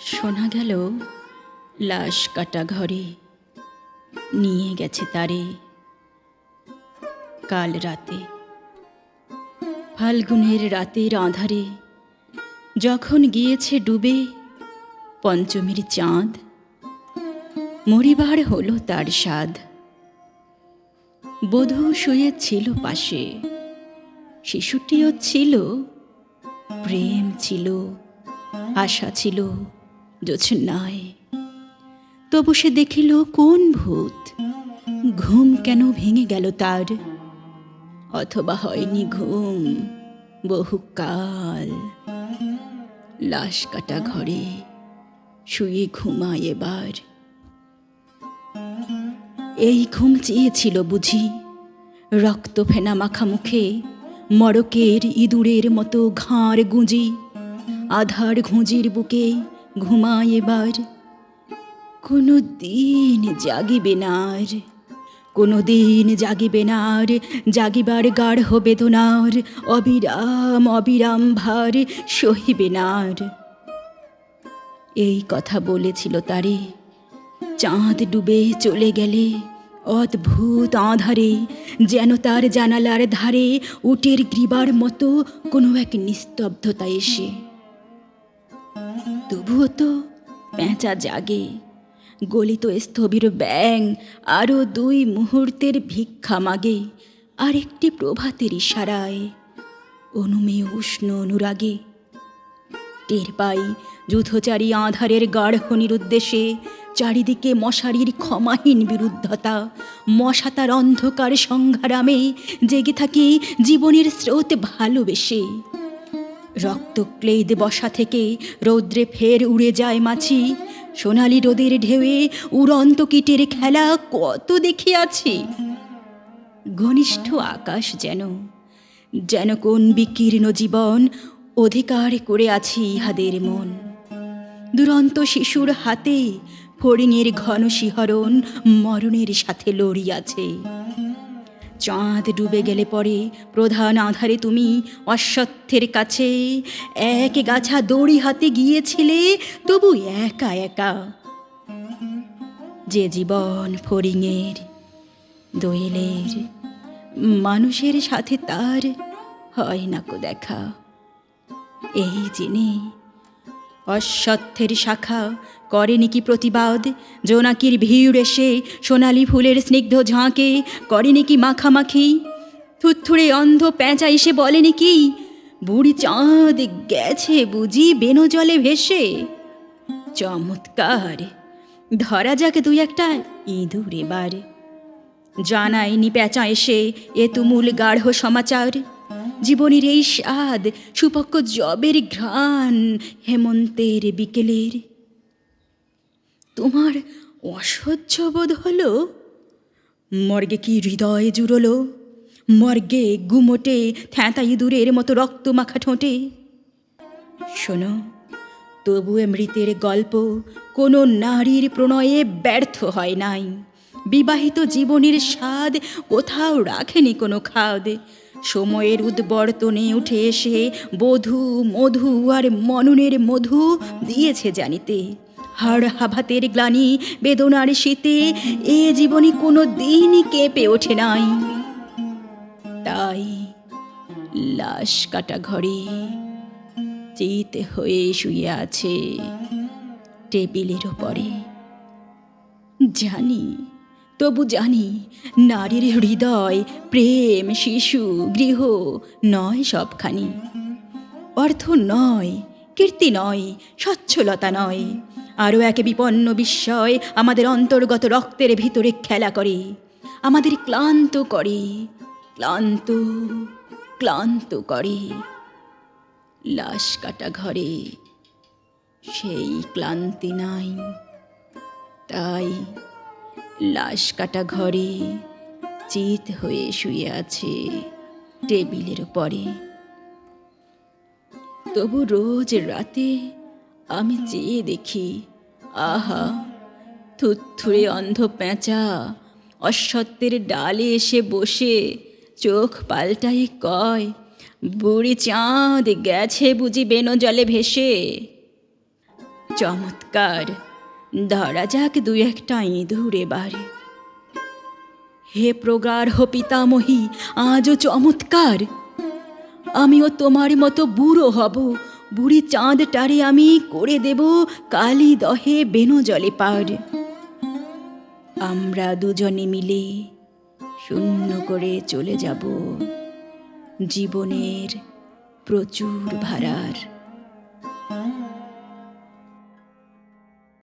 শোনা গেল লাশ কাটা ঘরে নিয়ে গেছে তারে কাল রাতে। ফাল্গুনের রাতের আঁধারে যখন গিয়েছে ডুবে পঞ্চমীর চাঁদ, মরিবার হলো তার সাধ। বধূ শুয়েছিল পাশে, শিশুটিও ছিল, প্রেম ছিল, আশা ছিল জোছনায়। তবু সে দেখিল কোন ভূত, ঘুম কেন ভেঙে গেল তার? অথবা হয়নি ঘুম বহুকাল। লাশ কাটা ঘরে শুয়ে ঘুমায় এবার। এই ঘুম চেয়েছিল বুঝি, রক্ত ফেনা মাখা মুখে মড়কের ইঁদুরের মতো ঘাড় গুঁজি। আধার ঘুঁজির বুকে ঘুমায় এবার। কোনো দিন জাগিবে নার, কোনো দিন জাগিবে নার, জাগিবার গাঢ় বেদনার অবিরাম অবিরাম ভার সহিবে নার। এই কথা বলেছিল তারে চাঁদ ডুবে চলে গেলে অদ্ভুত আঁধারে, যেন তার জানালার ধারে উটের গ্রীবার মতো কোনো এক নিস্তব্ধতা এসে। তবুও তো পেঁচা জাগে, গলিত স্থবির ব্যাং আরও 2 মুহূর্তের ভিক্ষা মাগে। আর একটি প্রভাতের ইশারায় অনুমেয় উষ্ণ অনুরাগে। টের পাই যুথচারী আঁধারের গাঢ় নিরুদ্দেশে চারিদিকে মশারির ক্ষমাহীন বিরুদ্ধতা। মশা তার অন্ধকার সংগ্রামে জেগে থাকি জীবনের স্রোত ভালোবেসে। রক্তক্লেদ বসা থেকে রৌদ্রে ফের উড়ে যায় মাছি। সোনালি রোদের ঢেউয়ে উড়ন্ত কীটের খেলা কত দেখিয়াছি। ঘনিষ্ঠ আকাশ যেন যেন কোন বিকীর্ণ জীবন অধিকার করে আছে ইহাদের মন। দুরন্ত শিশুর হাতে ফড়িংয়ের ঘন শিহরণ মরণের সাথে লড়িয়াছে। চাঁদ ডুবে গেলে পরে প্রধান আধারে তুমি অশ্বত্থের কাছে এক গাছা দড়ি হাতে গিয়েছিলে, তবু একা একা। যে জীবন ফড়িংয়ের দোয়েলের, মানুষের সাথে তার হয় না কো দেখা। এই জেনে অশ্বত্থের শাখা করেনি কি প্রতিবাদ? জোনাকির ভিড় এসে সোনালি ফুলের স্নিগ্ধ ঝাঁকে করেনি কি মাখামাখি? থুত্থুড়ে অন্ধ পেঁচা এসে বলেনি কি বুড়ি চাঁদ গেছে বুঝি বেনো জলে ভেসে? চমৎকার, ধরা যাক 2-1টা ইঁদুর এবার। জানায়নি পেঁচা এসে এ তুমুল গাঢ় সমাচার। জীবনের এই স্বাদ সুপক্ক জবের ঘ্রাণ হেমন্তের বিকেলের। তোমার অসহ্য বোধ হলো? মর্গে কি হৃদয় জুড়লো? মর্গে গুমোটে থ্যাঁতা ইঁদুরের মতো রক্ত মাখা ঠোঁটে। শোনো, তবু এ মৃতের গল্প কোনো নারীর প্রণয়ে ব্যর্থ হয় নাই। বিবাহিত জীবনের স্বাদ কোথাও রাখেনি কোনো খাদ। সময়ের উদ্বর্তনে উঠে এসে বধূ মধু আর মননের মধু দিয়েছে জানিতে। হাড় হাভাতের গ্লানি বেদনার শীতে এ জীবনে কোনো দিনই কেঁপে ওঠে নাই। তাই লাশ কাটা ঘরে চিত হয়ে শুয়ে আছে টেবিলের ওপরে। জানি, তবু জানি নারীর হৃদয়, প্রেম, শিশু, গৃহ নয় সবখানি। অর্থ নয়, কীর্তি নয়, সচ্ছলতা নয়। আরও এক বিপন্ন বিস্ময় আমাদের অন্তর্গত রক্তের ভিতরে খেলা করে, আমাদের ক্লান্ত করে, ক্লান্ত ক্লান্ত করে। লাশ কাটা ঘরে সেই ক্লান্তি নাই। তাই লাশ কাটা ঘরে চিত হয়ে শুয়ে আছে টেবিলের উপরে। তবু রোজ রাতে আমি চেয়ে দেখি, আহা, থুত্থুড়ে অন্ধ পেঁচা অশ্বত্থের ডালে এসে বসে চোখ পাল্টাই কয়, বুড়ি চাঁদ গেছে বুঝি বেনো জলে ভেসে। চমৎকার, ধরা যাক দু একটা ইঁদুর এবারে। হে প্রগাঢ় পিতামহী, আজও চমৎকার। আমিও তোমার মতো বুড়ো হব, বুড়ি চাঁদটারে আমি করে দেব কালি দহে বেনো জলে পার। আমরা দুজনে মিলে শূন্য করে চলে যাব জীবনের প্রচুর ভাড়ার।